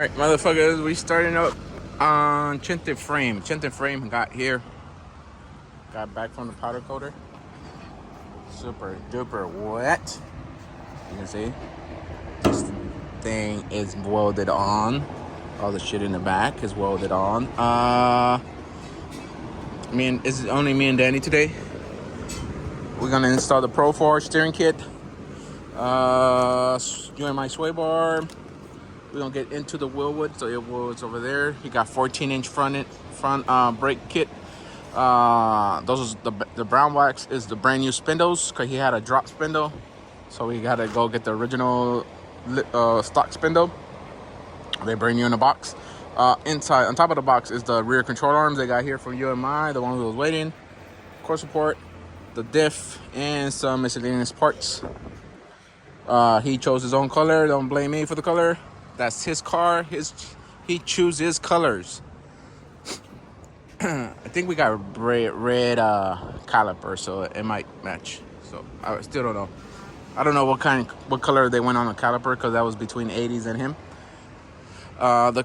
Alright, motherfuckers, we starting up on Chente Frame. Chente Frame got here. Got back from the powder coater. Super duper wet. You can see. This thing is welded on. All the shit in the back is welded on. It's only me and Danny today. We're gonna install the Pro 4 steering kit. UMI sway bar. We're gonna get into the wheelwood, so it was over there. He got 14-inch front brake kit. Those are the brown wax is the brand new spindles because he had a drop spindle, so we gotta go get the original stock spindle. They bring you in a box. Inside, on top of the box, is the rear control arms they got here from UMI, the one who was waiting. Core support, the diff, and some miscellaneous parts. He chose his own color. Don't blame me for the color. That's his car. He chooses colors. I think we got red caliper, so it might match. So I still don't know. I don't know what color they went on the caliper because that was between 80s and him. The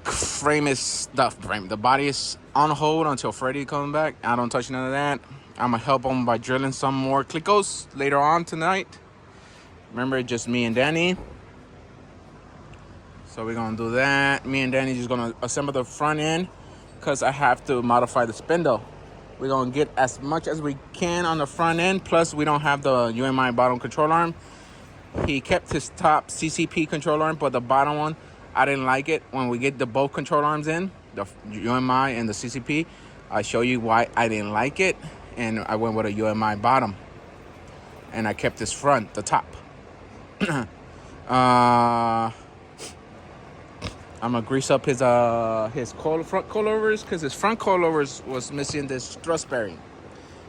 body is on hold until Freddie comes back. I don't touch none of that. I'm gonna help him by drilling some more Clicos later on tonight. Remember, just me and Danny. So we're gonna do that. Me and Danny just gonna assemble the front end because I have to modify the spindle. We're gonna get as much as we can on the front end. Plus, we don't have the UMI bottom control arm. He kept his top CCP control arm, but the bottom one, I didn't like it. When we get the both control arms in, the UMI and the CCP, I show you why I didn't like it, and I went with a UMI bottom, and I kept his front, the top. I'm gonna grease up his front coilovers because his front coilovers was missing this thrust bearing.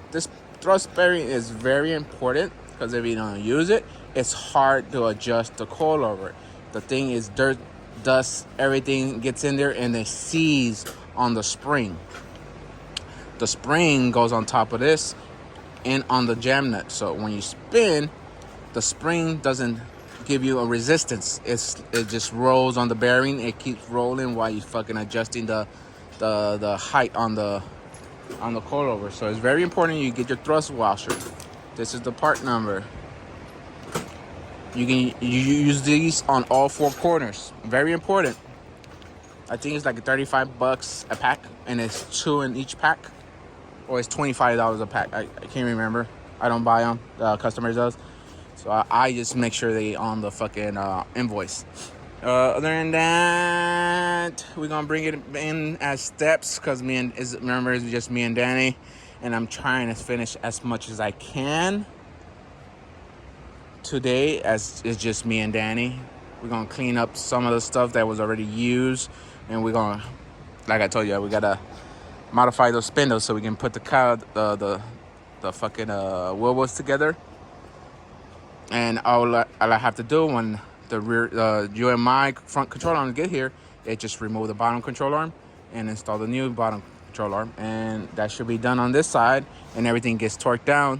This thrust bearing is very important because if you don't use it, it's hard to adjust the coilover. The thing is dirt, dust, everything gets in there and it seizes on the spring. The spring goes on top of this and on the jam nut. So when you spin, the spring doesn't give you a resistance. It just rolls on the bearing. It keeps rolling while you fucking adjusting the height on the coilover. So it's very important you get your thrust washer. This is the part number. You use these on all four corners. Very important. I think it's like $35 a pack, and it's 2 in each pack, or it's $25 a pack. I can't remember. I don't buy them. The customer does. So I just make sure they on the fucking invoice. Other than that, we're gonna bring it in as steps because remember it's just me and Danny, and I'm trying to finish as much as I can today. As it's just me and Danny, we're gonna clean up some of the stuff that was already used, and we're gonna, like I told you, we gotta modify those spindles so we can put the fucking wheels together. And all I have to do when the rear UMI front control arm get here, it just remove the bottom control arm and install the new bottom control arm, and that should be done on this side, and everything gets torqued down.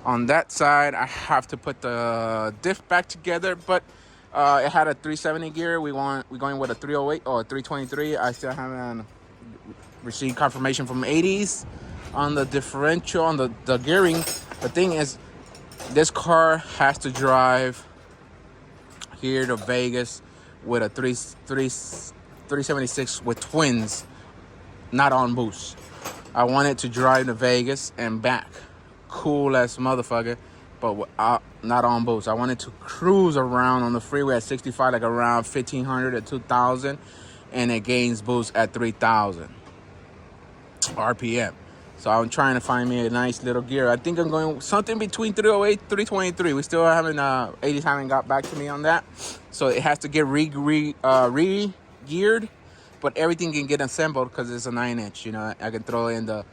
On that side, I have to put the diff back together, but it had a 370 gear. We're going with a 308 or a 323. I still haven't received confirmation from 80s on the differential on the gearing. The thing is, this car has to drive here to Vegas with a 376 with twins, not on boost. I want it to drive to Vegas and back. Cool ass motherfucker, but not on boost. I want it to cruise around on the freeway at 65, like around 1,500 to 2,000, and it gains boost at 3,000 RPM. So I'm trying to find me a nice little gear. I think I'm going something between 308, 323. We still haven't, 80s haven't got back to me on that. So it has to get re-geared, but everything can get assembled because it's a 9-inch. You know, I can throw in the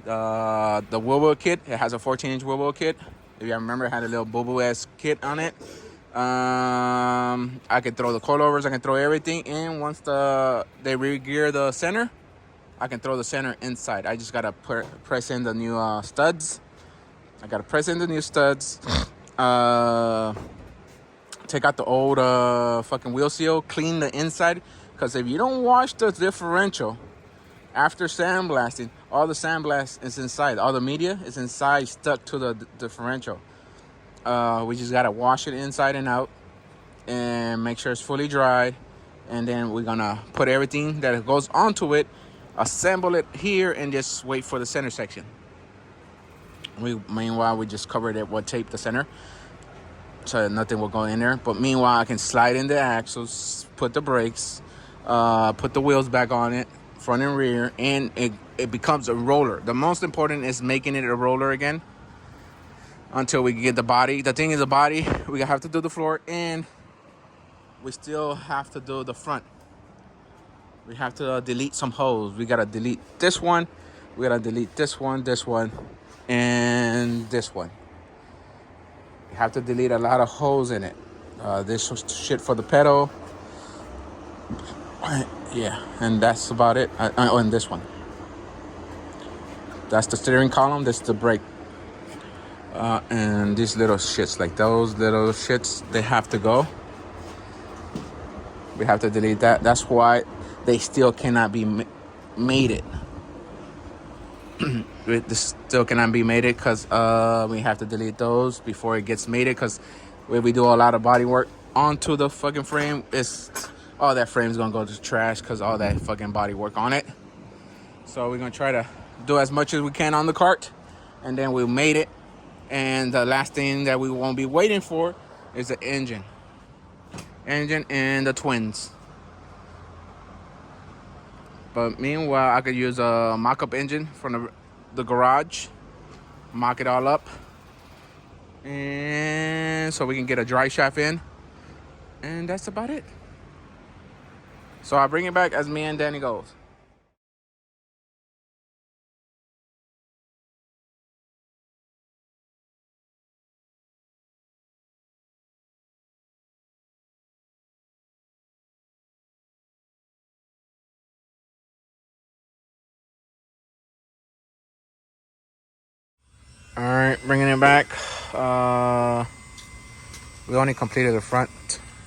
wheel kit. It has a 14-inch wheel kit. If you remember, it had a little boo-boo-ass kit on it. I can throw the coilovers. I can throw everything in once they re-gear the center. I can throw the center inside. I just gotta press in the new studs. Take out the old fucking wheel seal. Clean the inside Because if you don't wash the differential after sandblasting, all the sandblast is inside. All the media is inside, stuck to the differential. We just gotta wash it inside and out and make sure it's fully dried. And then we're gonna put everything that goes onto it, assemble it here, and just wait for the center section. Meanwhile, we just covered it with tape the center, so nothing will go in there. But meanwhile, I can slide in the axles, put the brakes, put the wheels back on it, front and rear, and it becomes a roller. The most important is making it a roller again until we get the body. The thing is, the body, we have to do the floor, and we still have to do the front. We have to delete some holes. We gotta delete this one. We gotta delete this one, and this one. You have to delete a lot of holes in it. This was shit for the pedal. Yeah, and that's about it. And this one. That's the steering column. This is the brake. And these little shits, like those little shits, they have to go. We have to delete that. That's why they still cannot be mated. This still cannot be mated because we have to delete those before it gets mated. Because when we do a lot of body work onto the fucking frame, all that frame is gonna go to trash because all that fucking body work on it. So we're gonna try to do as much as we can on the cart, and then we'll mate it. And the last thing that we won't be waiting for is the engine and the twins. But meanwhile, I could use a mock-up engine from the garage, mock it all up, and so we can get a dry shaft in, and that's about it. So I'll bring it back as me and Danny goes. All right, bringing it back. We only completed the front.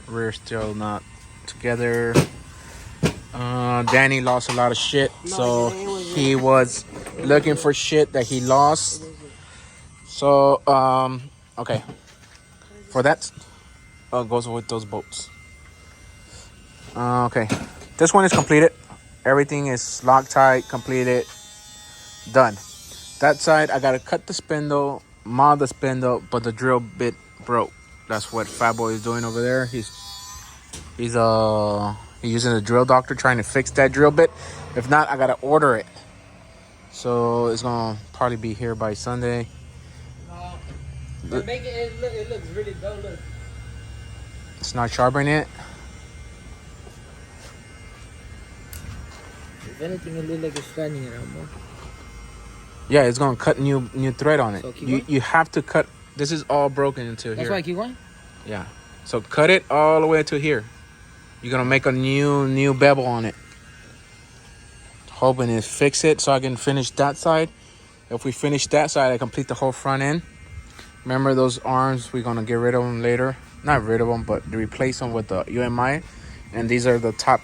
Rear still not together. Danny lost a lot of shit, so he was looking for shit that he lost. So, okay. For that, goes with those bolts. Okay. This one is completed. Everything is Loctite, completed, done. That side, I gotta cut the spindle, mod the spindle, but the drill bit broke. That's what Fat Boy is doing over there. He's using a drill doctor trying to fix that drill bit. If not, I gotta order it. So it's gonna probably be here by Sunday. It looks really dull. Look. It's not sharpening it. If anything, it looks like it's flattening it out more. Yeah, it's gonna cut new thread on it. So You have to cut. This is all broken into here. That's why I keep going? Yeah. So cut it all the way to here. You're gonna make a new bevel on it. Hoping to fix it so I can finish that side. If we finish that side, I complete the whole front end. Remember those arms? We're gonna get rid of them later. Not rid of them, but replace them with the UMI. And these are the top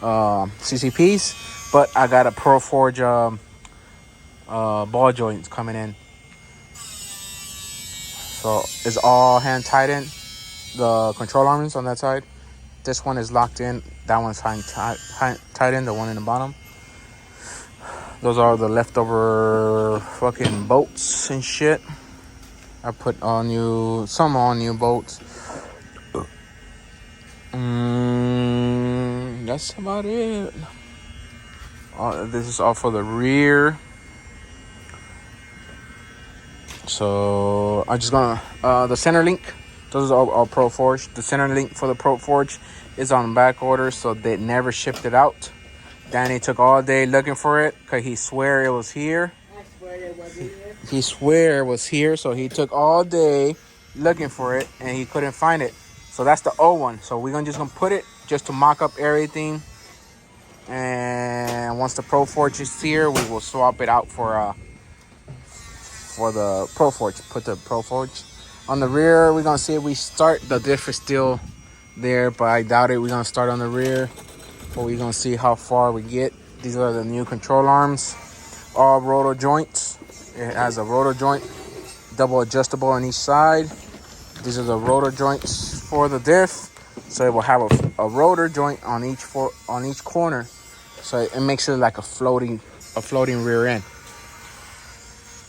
CCPs. But I got a Pro Forge ball joints coming in. So it's all hand tightened. The control arms on that side. This one is locked in. That one's tightened. The one in the bottom. Those are the leftover fucking bolts and shit. I put some new bolts. That's about it. This is all for the rear. So I'm just gonna the center link. Those are all Pro Forge. The center link for the Pro Forge is on back order, so they never shipped it out. Danny took all day looking for it because he swear it was here. He swear it was here, so he took all day looking for it and he couldn't find it. So that's the old one. So we're just gonna put it just to mock up everything. And once the Pro Forge is here, we will swap it out for the Pro Forge. Put the Pro Forge on the rear. We're gonna see if we start. The diff is still there, but I doubt it. We're gonna start on the rear. but we're gonna see how far we get. These are the new control arms, all rotor joints. It has a rotor joint, double adjustable on each side. These are the rotor joints for the diff, so it will have a rotor joint on each corner, so it makes it like a floating rear end.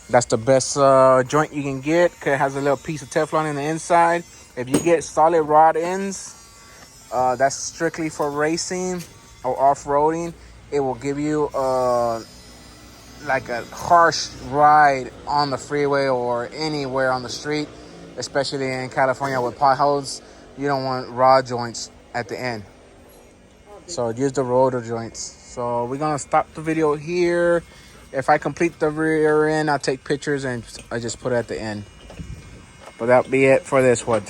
That's the best joint you can get, because it has a little piece of Teflon in the inside. If you get solid rod ends, that's strictly for racing or off-roading. It will give you like a harsh ride on the freeway or anywhere on the street, especially in California with potholes. You don't want rod joints at the end, so use the rotor joints. So we're gonna stop the video here. If I complete the rear end, I'll take pictures and I just put it at the end. But that'll be it for this one.